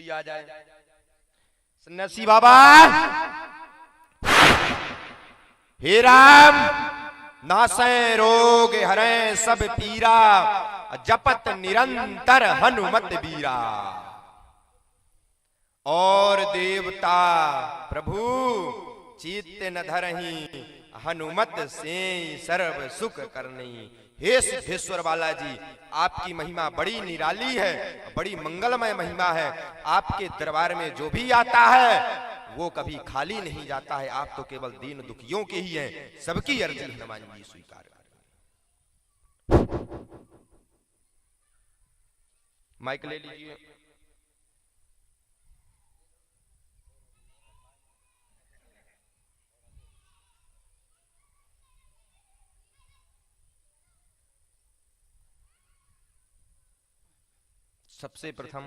कोई आ जाए। सन्यासी बाबा, हे राम, नासै रोग हरै सब पीरा, जपत निरंतर हनुमत बीरा। और देवता प्रभु चित्त न धरहि, हनुमत से सर्व सुख करनी। हे सिद्धेश्वर बालाजी, आपकी महिमा बड़ी निराली है, बड़ी मंगलमय महिमा है। आपके दरबार में जो भी आता है वो कभी खाली नहीं जाता है। आप तो केवल दीन दुखियों के ही हैं। सबकी अर्जी हनुमान जी स्वीकार करें। माइक ले लीजिए। सबसे प्रथम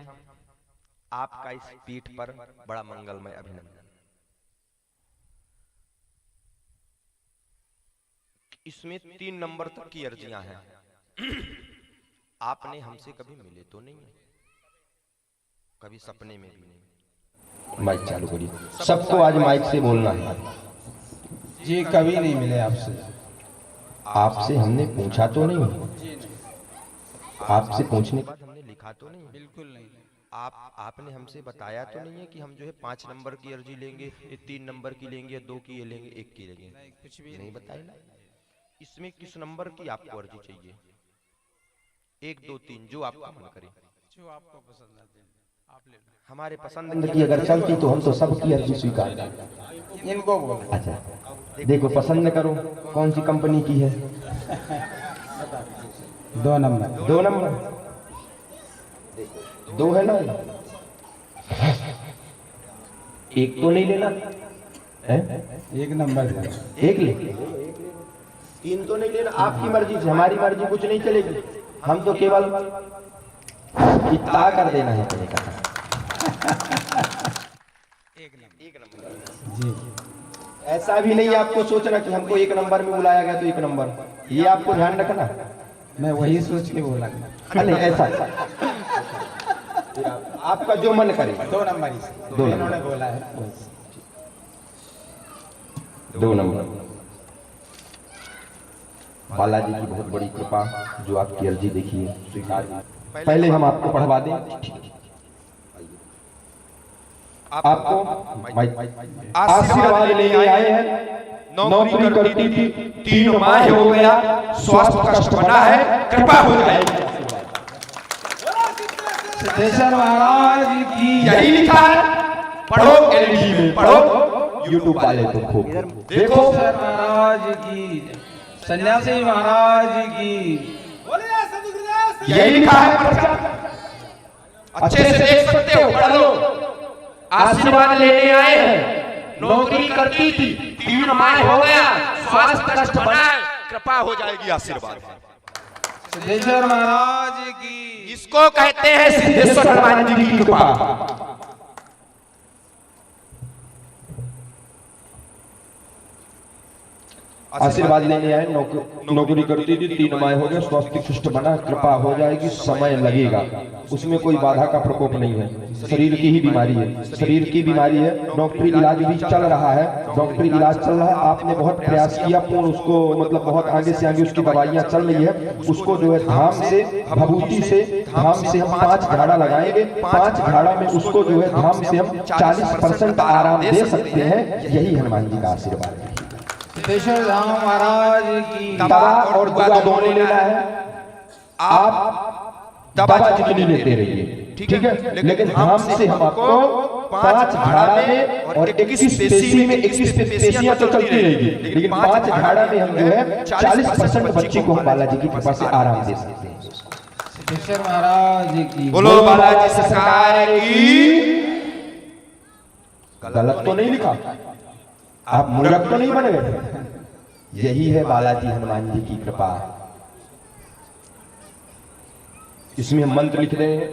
आपका इस पीठ पर बड़ा मंगलमय अभिनंदन। इसमें 3 नंबर तक की अर्जियां हैं। आपने हमसे कभी मिले तो नहीं है, कभी सपने में भी नहीं। माइक चालू करिए। सबको आज माइक से बोलना है। जी कभी नहीं मिले आपसे। आपसे हमने पूछा तो नहीं, आपसे पूछने के बाद हमने लिखा तो नहीं, बिल्कुल नहीं। आपने हमसे बताया तो नहीं है कि हम जो है 5 नंबर की अर्जी लेंगे, 3 नंबर की लेंगे, 2 की लेंगे, 1 की लेंगे? नहीं, कुछ भी नहीं बताया ना। इसमें किस नंबर की आपको अर्जी चाहिए? 1, 2, 3 जो आपका मन करे, जो आपको पसंद आते हैं आप ले लो। हमारे पसंद की अगर चलती तो हम तो सबकी अर्जी स्वीकार करते। इनको बोलो। अच्छा देखो, पसंद करो कौन सी कंपनी की है। 2 नंबर। 2 नंबर, 2 है ना। 1 तो नहीं लेना है? 1 नंबर दे। 1 ले। 3 तो नहीं लेना। आपकी मर्जी से, हमारी मर्जी कुछ नहीं चलेगी। हम तो केवल इत्ता कर देना है पहले का। 1 नंबर। जी। ऐसा भी नहीं आपको सोचना कि हमको 1 नंबर में बुलाया गया तो 1 नंबर, ये आपको ध्यान रखना। मैं वही सोच के बोला। नहीं ऐसा आपका जो मन करे। 2 नंबर ही। 2 इन्होंने नंबर, बोला है। 2 नंबर। बालाजी की बहुत बड़ी कृपा, जो आपकी अर्जी देखिए स्वीकार। पहले हम आपको पढ़वा दें। आपको आशीर्वाद लेने आए हैं। नौकरी करती थी, 3 माह हो गया, स्वास्थ्य कष्ट बना है, कृपा हो जाएगी। सिद्धेश्वर महाराज की यही लिखा है। पढ़ो एलईडी में, पढ़ो यूट्यूब वाले तो खूब देखो। सिद्धेश्वर महाराज की, सन्यासी महाराज की, यही लिखा है। अच्छे से देख सकते हो, पढ़ लो। आशीर्वाद लेने आए हैं। नौकरी करती थी, 3 माह हो गया, स्वास्थ्य कष्ट बना है, कृपा हो जाएगी। आशीर्वाद सिद्धेश्वर महाराज की। इसको कहते हैं सिद्धेश्वर हनुमान जी की कृपा। आशीर्वाद लेने आए। नौकरी करती थी, 3 माह हो गए, स्वास्थ्य कष्ट बना, कृपा हो जाएगी, समय लगेगा। उसमें कोई बाधा का प्रकोप नहीं है। शरीर की ही बीमारी है, शरीर की बीमारी है। डॉक्टरी इलाज भी चल रहा है, डॉक्टरी इलाज चल रहा है। आपने बहुत प्रयास किया, पूर्ण उसको मतलब बहुत आगे से आगे उसकी दवाइयां चल रही है। उसको जो है धाम से, भभूति से, धाम से हम 5 झाड़ा लगाएंगे। 5 झाड़ा में उसको जो है धाम से हम 40% आराम दे सकते हैं। यही हनुमान जी का आशीर्वाद है। सिद्धेश्वर धाम महाराज की। दवा और दुआ दोनों लेना है। आप दवा जितनी लेते रहिए, ठीक है, लेकिन धाम से हम आपको 5 झाड़ा में और 21 पेशी में, 21 पेशियां तो चलती रहेगी, लेकिन 5 झाड़ा में हम जो है 40% बच्ची को हम बालाजी की कृपा से आराम दे सकते हैं। सिद्धेश्वर महाराज की। बोलो बालाजी सरकार की। गलत तो नहीं लिखा, आप मूर्ख तो नहीं बन गए। यही है बालाजी हनुमान जी की कृपा। इसमें हम मंत्र लिख रहे हैं।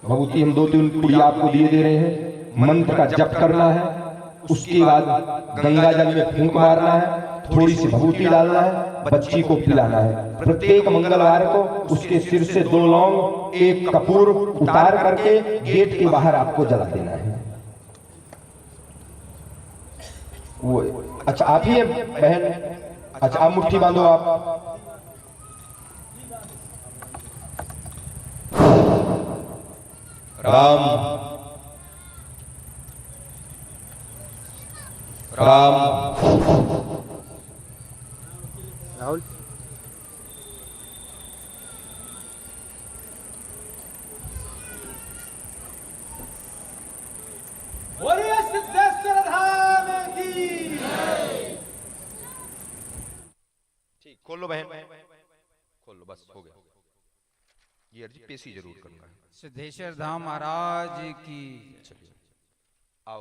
भभूति हम 2-3 पुड़िया आपको दिए दे रहे हैं। मंत्र का जप करना है। उसके बाद गंगा जल में फूंक मारना है। थोड़ी सी भभूति डालना है, बच्ची को पिलाना है। प्रत्येक मंगलवार को उसके सिर से 2 लौंग, 1 कपूर उतार करके गेट के बाहर आपको जला देना है। वो अच्छा आप ही है बहन? अच्छा आप मुट्ठी बांधो आप। राम राम राहुल बोलिए सिद्धेश्वर धाम की। ठीक, खोल लो बहन, खोल लो, बस हो गया। ये अर्जी पेशी जरूर करना है। सिद्धेश्वर धाम महाराज की। चलिए।